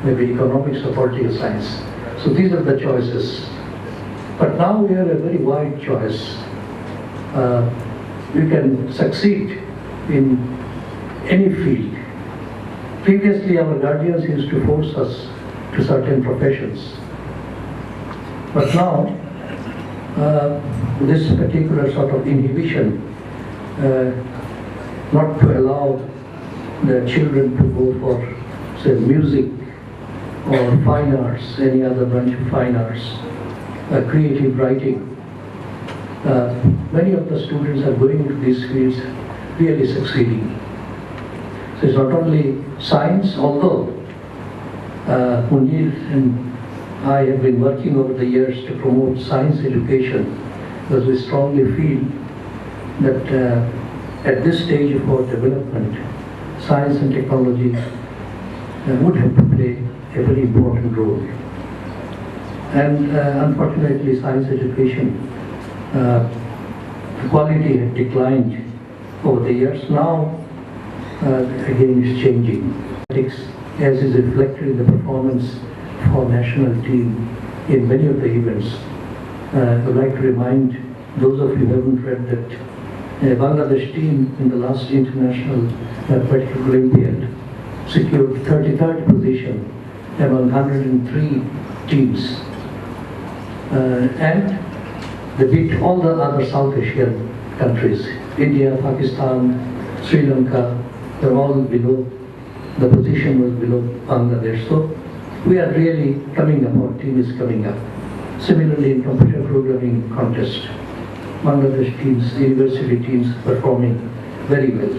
maybe economics or political science. So these are the choices. But now we have a very wide choice. You can succeed in any field. Previously, our guardians used to force us to certain professions. But now, this particular sort of inhibition, not to allow the children to go for, say, music or fine arts, any other branch of fine arts, creative writing. Many of the students are going into these fields really succeeding. So it's not only science, although Munir and I have been working over the years to promote science education, because we strongly feel that at this stage of our development, science and technology would have to play a very important role. And unfortunately, science education, the quality had declined over the years. Now, again, it's changing. As is reflected in the performance of our national team in many of the events. I would like to remind those of you who haven't read that Bangladesh team in the last International Mathematical Olympiad secured 33rd position among 103 teams. And they beat all the other South Asian countries. India, Pakistan, Sri Lanka, they're all below. The position was below Bangladesh. So we are really coming up, our team is coming up. Similarly, in computer programming contest, Bangladesh teams, university teams performing very well.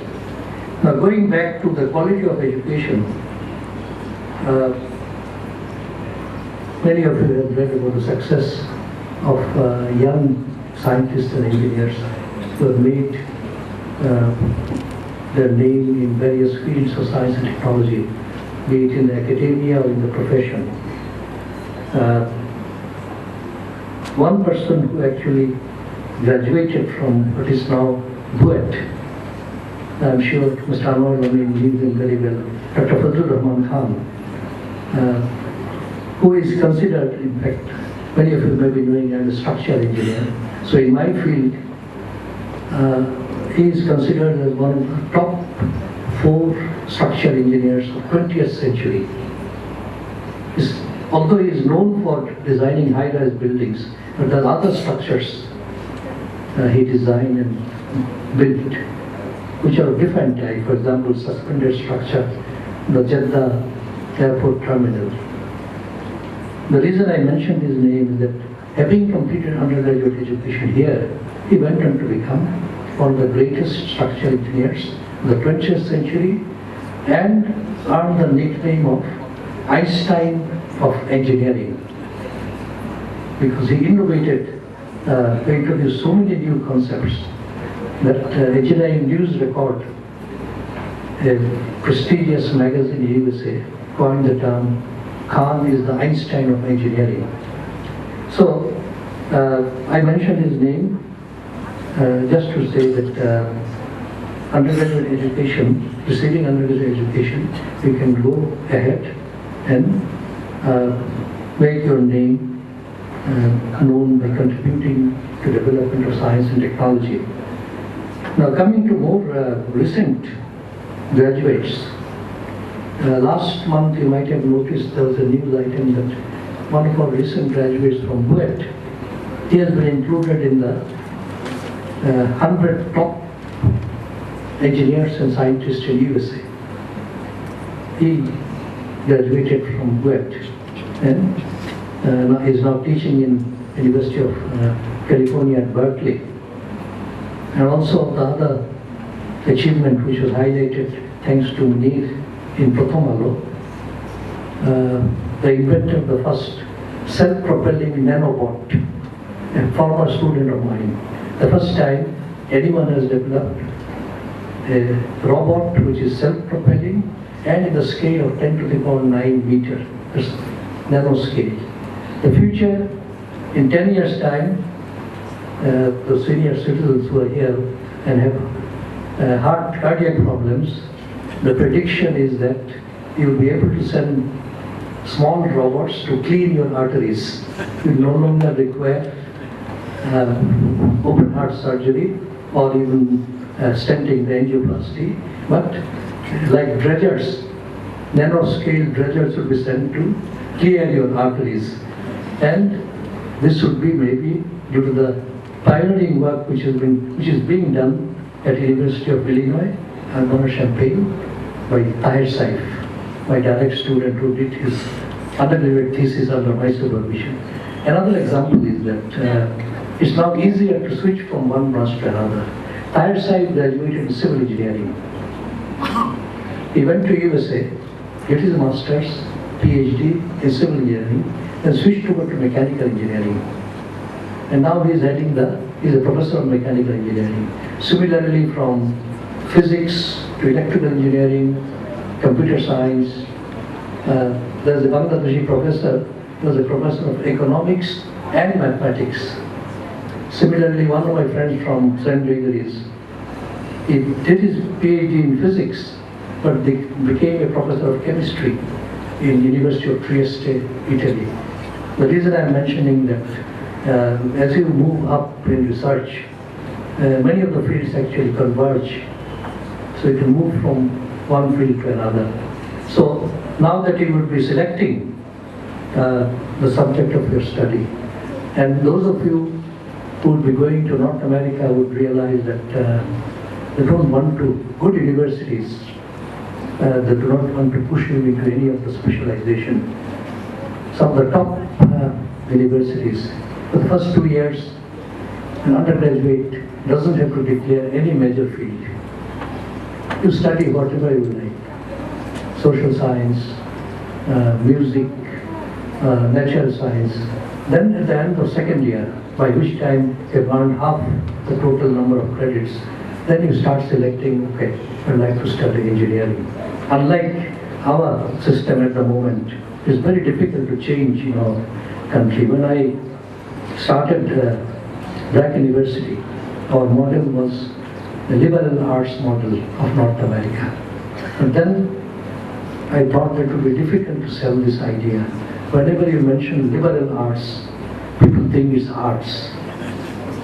Now going back to the quality of education, many of you have read about the success of young scientists and engineers who have made their name in various fields of science and technology, be it in academia or in the profession. One person who actually graduated from what is now BUET, I'm sure Mr. Anwar Amin knows him very well, Dr. Fazlur Rahman Khan, who is considered, in fact, many of you may be knowing, I'm a structural engineer. So in my field, he is considered as one of the top 4 structural engineers of 20th century. Although he is known for designing high-rise buildings, but there are other structures he designed and built, which are of different type. For example, suspended structure, the Jeddah airport terminal. The reason I mentioned his name is that having completed undergraduate education here, he went on to become one of the greatest structural engineers of the 20th century and earned the nickname of Einstein of engineering, because he innovated, he introduced so many new concepts that Engineering News Record, a prestigious magazine in USA, coined the term Khan is the Einstein of engineering. So I mentioned his name just to say that undergraduate education, receiving undergraduate education, you can go ahead and make your name known by contributing to development of science and technology. Now coming to more recent graduates, last month you might have noticed there was a news item that one of our recent graduates from BUET, he has been included in the 100 top engineers and scientists in USA. He graduated from BUET and is now teaching in University of California at Berkeley. And also the other achievement which was highlighted thanks to Munir in Prothomalo, the inventor of the first self-propelling nanobot, a former student of mine. The first time anyone has developed a robot which is self-propelling and in the scale of 10 to the power 9 meter, this nanoscale. The future, in 10 years' time, the senior citizens who are here and have cardiac problems, the prediction is that you will be able to send small robots to clean your arteries. You no longer require open heart surgery or even stenting, the angioplasty, but like dredgers, nanoscale dredgers will be sent to clear your arteries. And this would be maybe due to the pioneering work which is being done at the University of Illinois, Urbana-Champaign, by Tahir Saif, my direct student who did his undergraduate thesis under my supervision. Another example is that it's now easier to switch from one branch to another. Tahir Saif graduated in civil engineering. He went to USA, did his master's, PhD in civil engineering, and switched over to mechanical engineering. And now he's he's a professor of mechanical engineering. Similarly, from physics to electrical engineering, computer science. There's a Bangladeshi professor, was a professor of economics and mathematics. Similarly, one of my friends from St. Gregory's, he did his PhD in physics, but became a professor of chemistry in University of Trieste, Italy. The reason I'm mentioning that as you move up in research, many of the fields actually converge. So you can move from one field to another. So now that you will be selecting the subject of your study, and those of you who would be going to North America would realize that they don't want to, good universities, they do not want to push you into any of the specialization. Some of the top universities, for the first 2 years, an undergraduate doesn't have to declare any major field. You study whatever you like, social science, music, natural science. Then at the end of second year, by which time you've earned half the total number of credits, then you start selecting, okay, I'd like to study engineering. Unlike our system at the moment, it's very difficult to change in our country. When I started Black University, our model was the liberal arts model of North America. And then I thought that it would be difficult to sell this idea. Whenever you mention liberal arts, people think it's arts.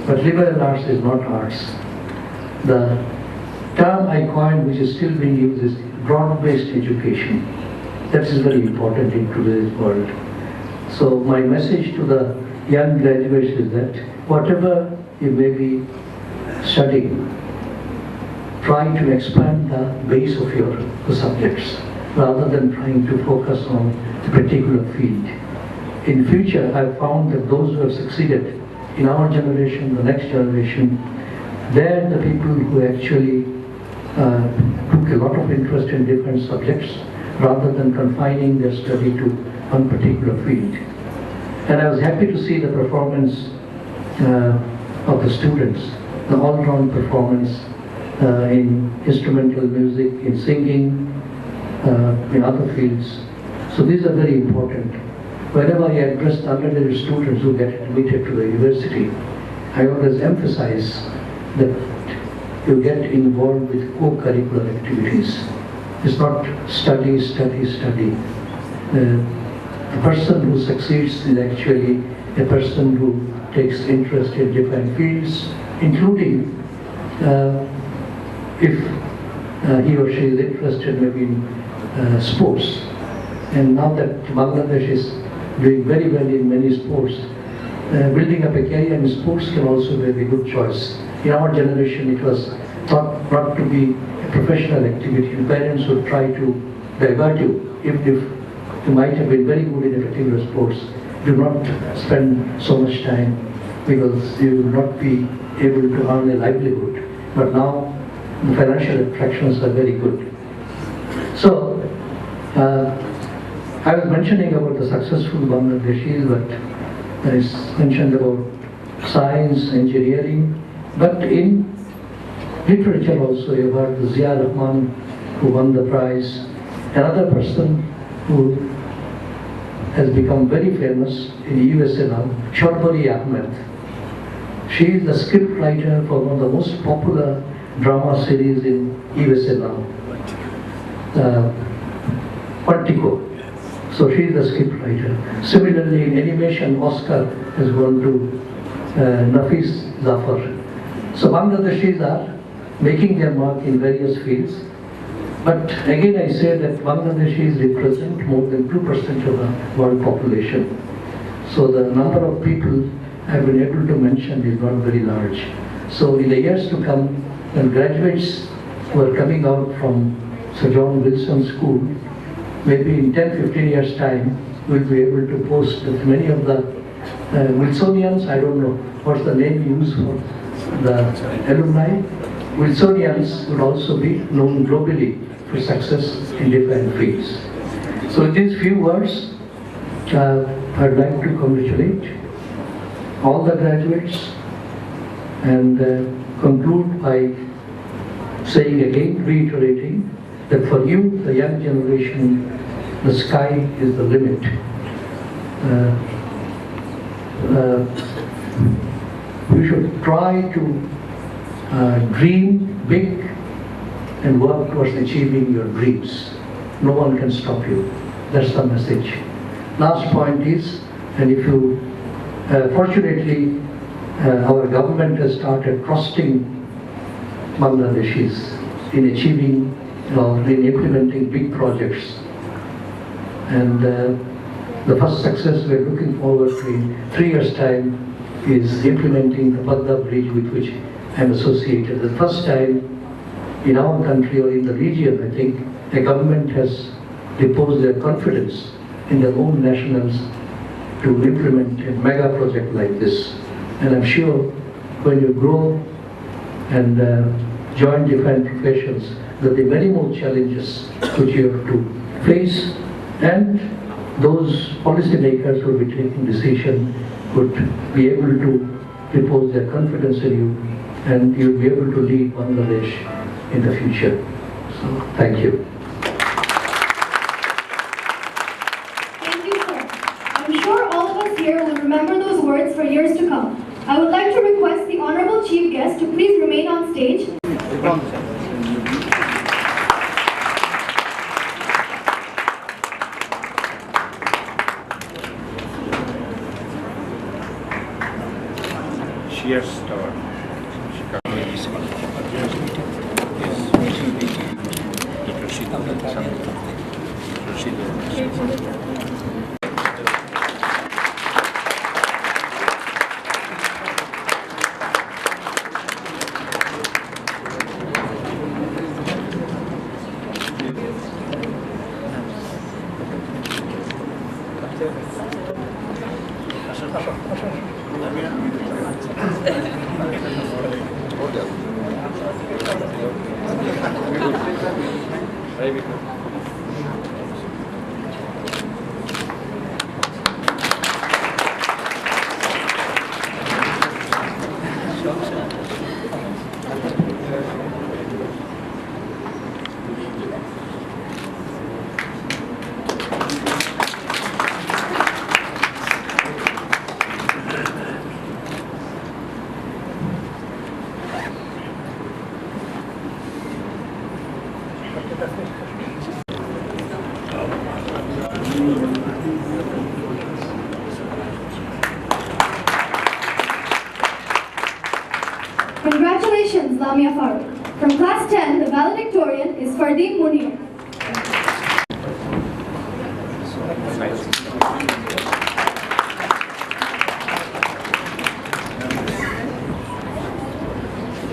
But liberal arts is not arts. The term I coined, which is still being used, is broad-based education. That is very important in today's world. So my message to the young graduates is that whatever you may be studying, try to expand the base of your subjects rather than trying to focus on a particular field. In future, I've found that those who have succeeded in our generation, the next generation, they're the people who actually took a lot of interest in different subjects rather than confining their study to one particular field. And I was happy to see the performance of the students, the all-round performance in instrumental music, in singing, in other fields. So these are very important. Whenever I address the undergraduate students who get admitted to the university, I always emphasize that you get involved with co-curricular activities. It's not study, study, study. The person who succeeds is actually a person who takes interest in different fields, including if he or she is interested maybe in sports. And now that Bangladesh is doing very well in many sports, building up a career in sports can also be a good choice. In our generation, it was thought not to be a professional activity, and parents would try to divert you. If you might have been very good in a particular sports, do not spend so much time because you will not be able to earn a livelihood. But now the financial attractions are very good. So I was mentioning about the successful Bangladeshis, but I mentioned about science, engineering, but in literature also you heard the Zia Rahman who won the prize. Another person who has become very famous in the USA now, Sharbari Ahmed. She is the script writer for one of the most popular drama series in USA now, Quantico. So she is the scriptwriter. Similarly, in animation, Oscar has gone to Nafis Zafar. So Bangladeshis are making their mark in various fields. But again, I say that Bangladeshis represent more than 2% of the world population. So the number of people I've been able to mention is not very large. So in the years to come, when graduates who are coming out from Sir John Wilson School, maybe in 10-15 years' time, we'll be able to boast that many of the Wilsonians, I don't know what's the name used for the alumni, Wilsonians would also be known globally for success in different fields. So in these few words, I'd like to congratulate all the graduates and conclude by saying again, reiterating, that for you, the young generation, the sky is the limit. You should try to dream big and work towards achieving your dreams. No one can stop you. That's the message. Last point is, and if you, fortunately, our government has started trusting Bangladeshis in achieving or in implementing big projects. And the first success we're looking forward to in 3 years' time is implementing the Padda Bridge with which I'm associated. The first time in our country or in the region, I think, a government has reposed their confidence in their own nationals to implement a mega project like this. And I'm sure when you grow and join different professions, there will be many more challenges which you have to face, and those policymakers who will be taking decision would be able to repose their confidence in you, and you'll be able to lead Bangladesh in the future. So, thank you. Thank you, sir. I'm sure all of us here will remember those words for years to come. I would like to request the Honorable Chief Guest to please remain on stage. Sheer star. Congratulations, Lamia Farooq. From class 10, the valedictorian is Fardeep Munir.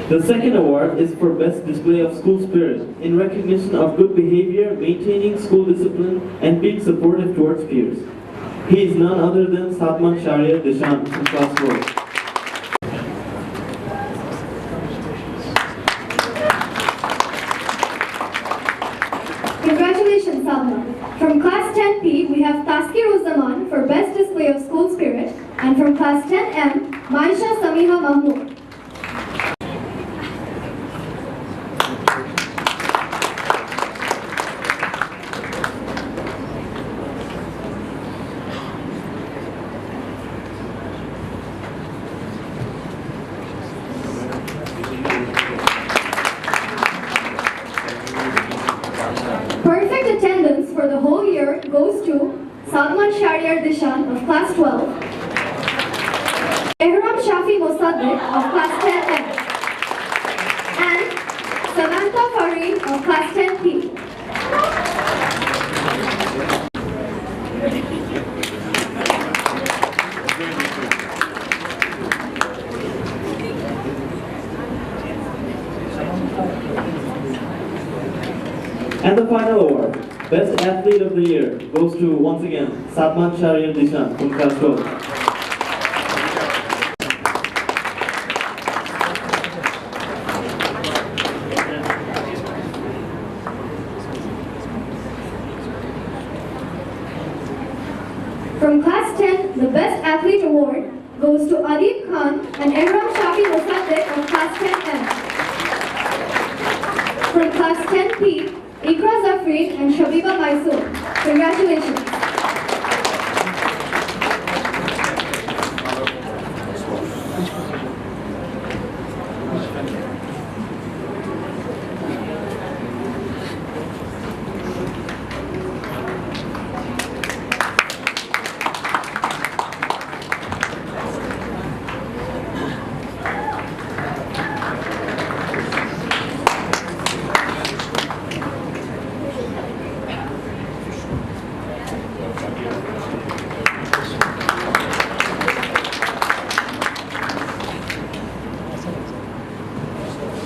The second award is for Best Display of School Spirit, in recognition of good behavior, maintaining school discipline, and being supportive towards peers. He is none other than Satman Sharia Deshan from class 4. Congratulations, Salman. From class 10P, we have Taskir Uzzaman for Best Display of School Spirit, and from class 10M, Maisha Samiha Mahmood. Perfect attendance for the whole year goes to Salman Shariar Dishan of Class 12, Ehram Shafi Mossadegh of Class 10M, and Samantha Farid of Class 10P. And the final award, Best Athlete of the Year, goes to, once again, Salman Shariar Dishan from Class 12. From Class 10, the Best Athlete Award goes to Adib Khan and Ehram Shafi Mossadegh of Class 10M. From Class 10P, Ikra Zafrin and Shabiba Mysore. Congratulations.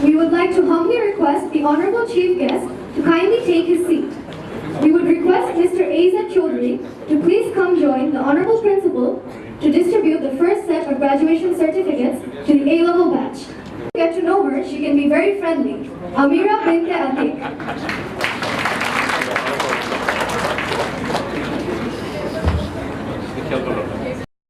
We would like to humbly request the Honorable Chief Guest to kindly take his seat. We would request Mr. A.Z. Chaudhary to please come join the Honorable Principal to distribute the first set of graduation certificates to the A-level batch. To get to know her, she can be very friendly. Amira Binte Atik.